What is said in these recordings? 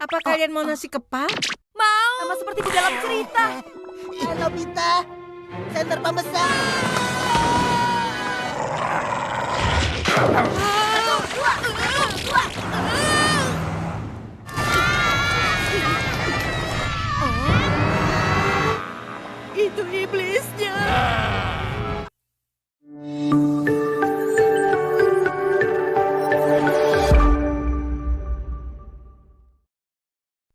Apa kalian mau nasi kepal? Mau. Sama seperti di dalam cerita. Nobita, senter pembesar. Satu, dua. Itu iblisnya.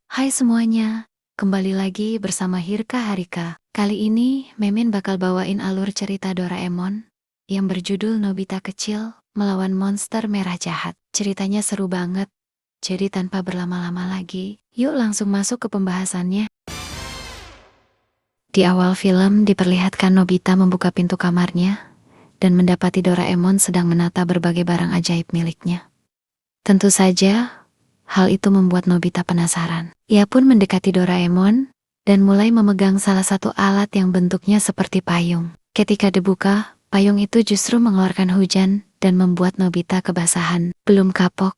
Hai semuanya, kembali lagi bersama Hirka Harika. Kali ini Memin bakal bawain alur cerita Doraemon yang berjudul Nobita Kecil Melawan Monster Merah Jahat. Ceritanya seru banget, jadi tanpa berlama-lama lagi, yuk langsung masuk ke pembahasannya. Di awal film diperlihatkan Nobita membuka pintu kamarnya dan mendapati Doraemon sedang menata berbagai barang ajaib miliknya. Tentu saja, hal itu membuat Nobita penasaran. Ia pun mendekati Doraemon dan mulai memegang salah satu alat yang bentuknya seperti payung. Ketika dibuka, payung itu justru mengeluarkan hujan dan membuat Nobita kebasahan. Belum kapok,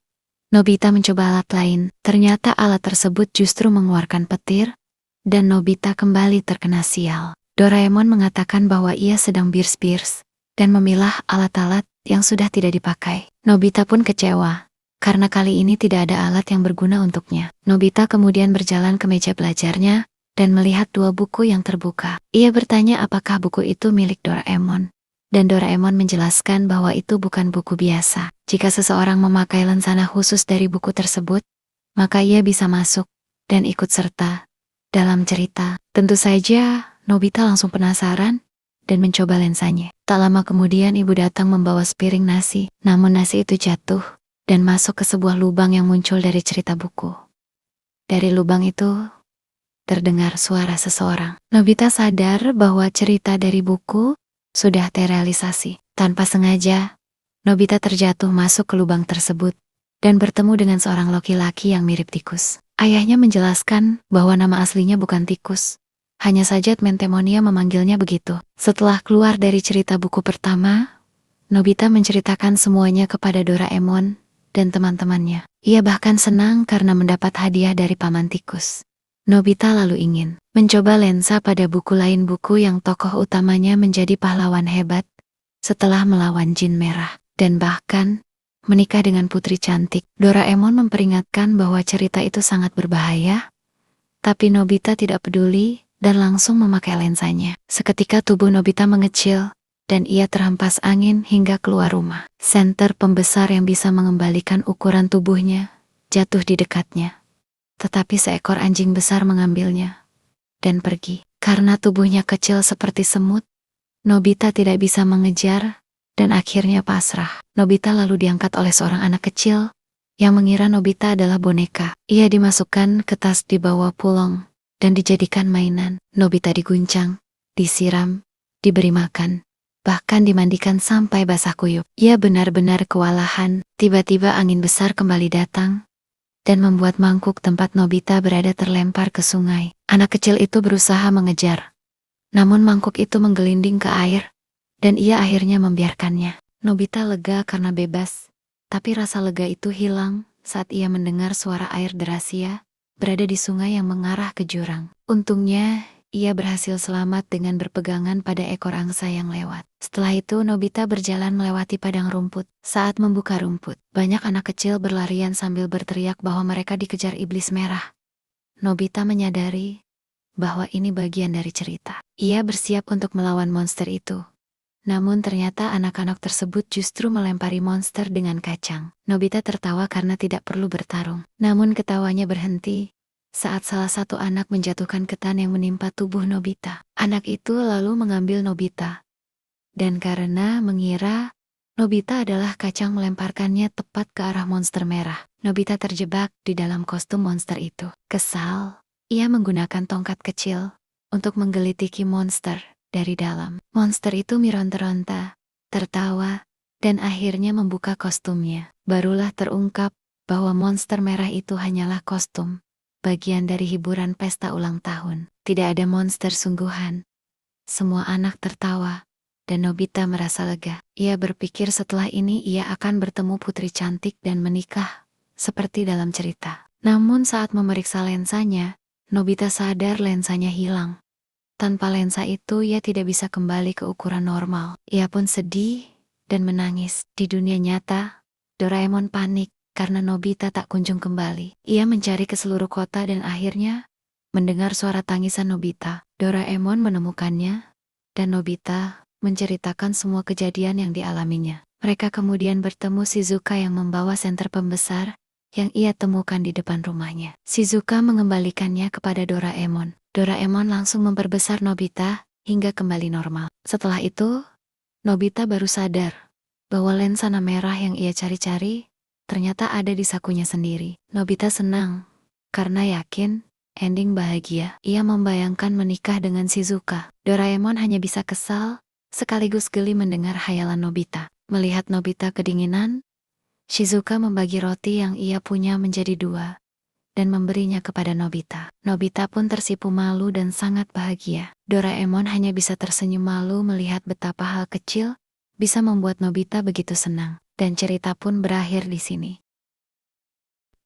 Nobita mencoba alat lain. Ternyata alat tersebut justru mengeluarkan petir dan Nobita kembali terkena sial. Doraemon mengatakan bahwa ia sedang birs-birs dan memilah alat-alat yang sudah tidak dipakai. Nobita pun kecewa karena kali ini tidak ada alat yang berguna untuknya. Nobita kemudian berjalan ke meja belajarnya dan melihat dua buku yang terbuka. Ia bertanya apakah buku itu milik Doraemon. Dan Doraemon menjelaskan bahwa itu bukan buku biasa. Jika seseorang memakai lensana khusus dari buku tersebut, maka ia bisa masuk dan ikut serta dalam cerita. Tentu saja, Nobita langsung penasaran dan mencoba lensanya. Tak lama kemudian ibu datang membawa sepiring nasi, namun nasi itu jatuh dan masuk ke sebuah lubang yang muncul dari cerita buku. Dari lubang itu, terdengar suara seseorang. Nobita sadar bahwa cerita dari buku sudah terrealisasi. Tanpa sengaja, Nobita terjatuh masuk ke lubang tersebut dan bertemu dengan seorang laki-laki yang mirip tikus. Ayahnya menjelaskan bahwa nama aslinya bukan tikus. Hanya saja Mentemonia memanggilnya begitu. Setelah keluar dari cerita buku pertama, Nobita menceritakan semuanya kepada Doraemon dan teman-temannya. Ia bahkan senang karena mendapat hadiah dari paman tikus. Nobita lalu ingin mencoba lensa pada buku lain, buku yang tokoh utamanya menjadi pahlawan hebat setelah melawan jin merah dan bahkan menikah dengan putri cantik. Doraemon memperingatkan bahwa cerita itu sangat berbahaya, tapi Nobita tidak peduli dan langsung memakai lensanya. Seketika tubuh Nobita mengecil dan ia terhempas angin hingga keluar rumah. Senter pembesar yang bisa mengembalikan ukuran tubuhnya jatuh di dekatnya. Tetapi seekor anjing besar mengambilnya dan pergi. Karena tubuhnya kecil seperti semut, Nobita tidak bisa mengejar dan akhirnya pasrah. Nobita lalu diangkat oleh seorang anak kecil yang mengira Nobita adalah boneka. Ia dimasukkan ke tas di bawah pulong dan dijadikan mainan. Nobita diguncang, disiram, diberi makan, bahkan dimandikan sampai basah kuyup. Ia benar-benar kewalahan. Tiba-tiba angin besar kembali datang dan membuat mangkuk tempat Nobita berada terlempar ke sungai. Anak kecil itu berusaha mengejar, namun mangkuk itu menggelinding ke air dan ia akhirnya membiarkannya. Nobita lega karena bebas, tapi rasa lega itu hilang saat ia mendengar suara air derasia berada di sungai yang mengarah ke jurang. Untungnya, ia berhasil selamat dengan berpegangan pada ekor angsa yang lewat. Setelah itu Nobita berjalan melewati padang rumput. Saat membuka rumput, banyak anak kecil berlarian sambil berteriak bahwa mereka dikejar iblis merah. Nobita menyadari bahwa ini bagian dari cerita. Ia bersiap untuk melawan monster itu. Namun ternyata anak-anak tersebut justru melempari monster dengan kacang. Nobita tertawa karena tidak perlu bertarung. Namun ketawanya berhenti saat salah satu anak menjatuhkan ketan yang menimpa tubuh Nobita. Anak itu lalu mengambil Nobita. Dan karena mengira Nobita adalah kacang, melemparkannya tepat ke arah monster merah. Nobita terjebak di dalam kostum monster itu. Kesal, ia menggunakan tongkat kecil untuk menggelitiki monster dari dalam. Monster itu meronta-ronta, tertawa, dan akhirnya membuka kostumnya. Barulah terungkap bahwa monster merah itu hanyalah kostum, bagian dari hiburan pesta ulang tahun. Tidak ada monster sungguhan. Semua anak tertawa, dan Nobita merasa lega. Ia berpikir setelah ini ia akan bertemu putri cantik dan menikah, seperti dalam cerita. Namun saat memeriksa lensanya, Nobita sadar lensanya hilang. Tanpa lensa itu ia tidak bisa kembali ke ukuran normal. Ia pun sedih dan menangis. Di dunia nyata, Doraemon panik karena Nobita tak kunjung kembali. Ia mencari ke seluruh kota dan akhirnya mendengar suara tangisan Nobita. Doraemon menemukannya dan Nobita menceritakan semua kejadian yang dialaminya. Mereka kemudian bertemu Shizuka yang membawa senter pembesar yang ia temukan di depan rumahnya. Shizuka mengembalikannya kepada Doraemon. Doraemon langsung memperbesar Nobita hingga kembali normal. Setelah itu, Nobita baru sadar bahwa lensa merah yang ia cari-cari ternyata ada di sakunya sendiri. Nobita senang karena yakin ending bahagia. Ia membayangkan menikah dengan Shizuka. Doraemon hanya bisa kesal sekaligus geli mendengar hayalan Nobita. Melihat Nobita kedinginan, Shizuka membagi roti yang ia punya menjadi 2 dan memberinya kepada Nobita. Nobita pun tersipu malu dan sangat bahagia. Doraemon hanya bisa tersenyum malu melihat betapa hal kecil bisa membuat Nobita begitu senang. Dan cerita pun berakhir di sini.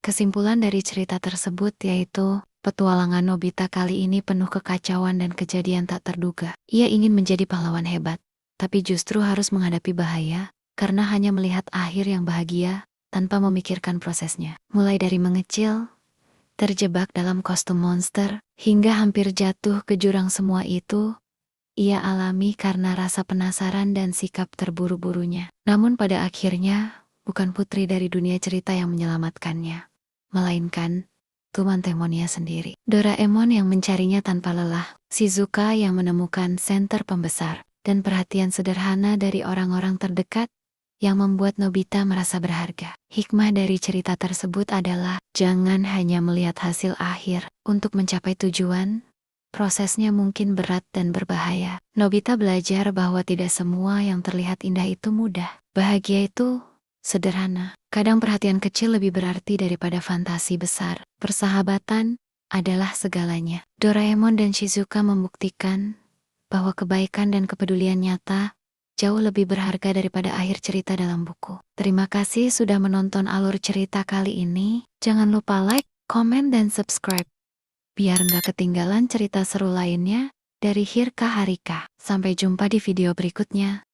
Kesimpulan dari cerita tersebut yaitu, petualangan Nobita kali ini penuh kekacauan dan kejadian tak terduga. Ia ingin menjadi pahlawan hebat, tapi justru harus menghadapi bahaya karena hanya melihat akhir yang bahagia tanpa memikirkan prosesnya. Mulai dari mengecil, terjebak dalam kostum monster, hingga hampir jatuh ke jurang, semua itu ia alami karena rasa penasaran dan sikap terburu-burunya. Namun pada akhirnya, bukan putri dari dunia cerita yang menyelamatkannya, melainkan teman temannya sendiri. Doraemon yang mencarinya tanpa lelah, Shizuka yang menemukan senter pembesar, dan perhatian sederhana dari orang-orang terdekat yang membuat Nobita merasa berharga. Hikmah dari cerita tersebut adalah, jangan hanya melihat hasil akhir. Untuk mencapai tujuan, prosesnya mungkin berat dan berbahaya. Nobita belajar bahwa tidak semua yang terlihat indah itu mudah. Bahagia itu sederhana. Kadang perhatian kecil lebih berarti daripada fantasi besar. Persahabatan adalah segalanya. Doraemon dan Shizuka membuktikan bahwa kebaikan dan kepedulian nyata jauh lebih berharga daripada akhir cerita dalam buku. Terima kasih sudah menonton alur cerita kali ini. Jangan lupa like, komen, dan subscribe biar nggak ketinggalan cerita seru lainnya dari Hirka Harika. Sampai jumpa di video berikutnya.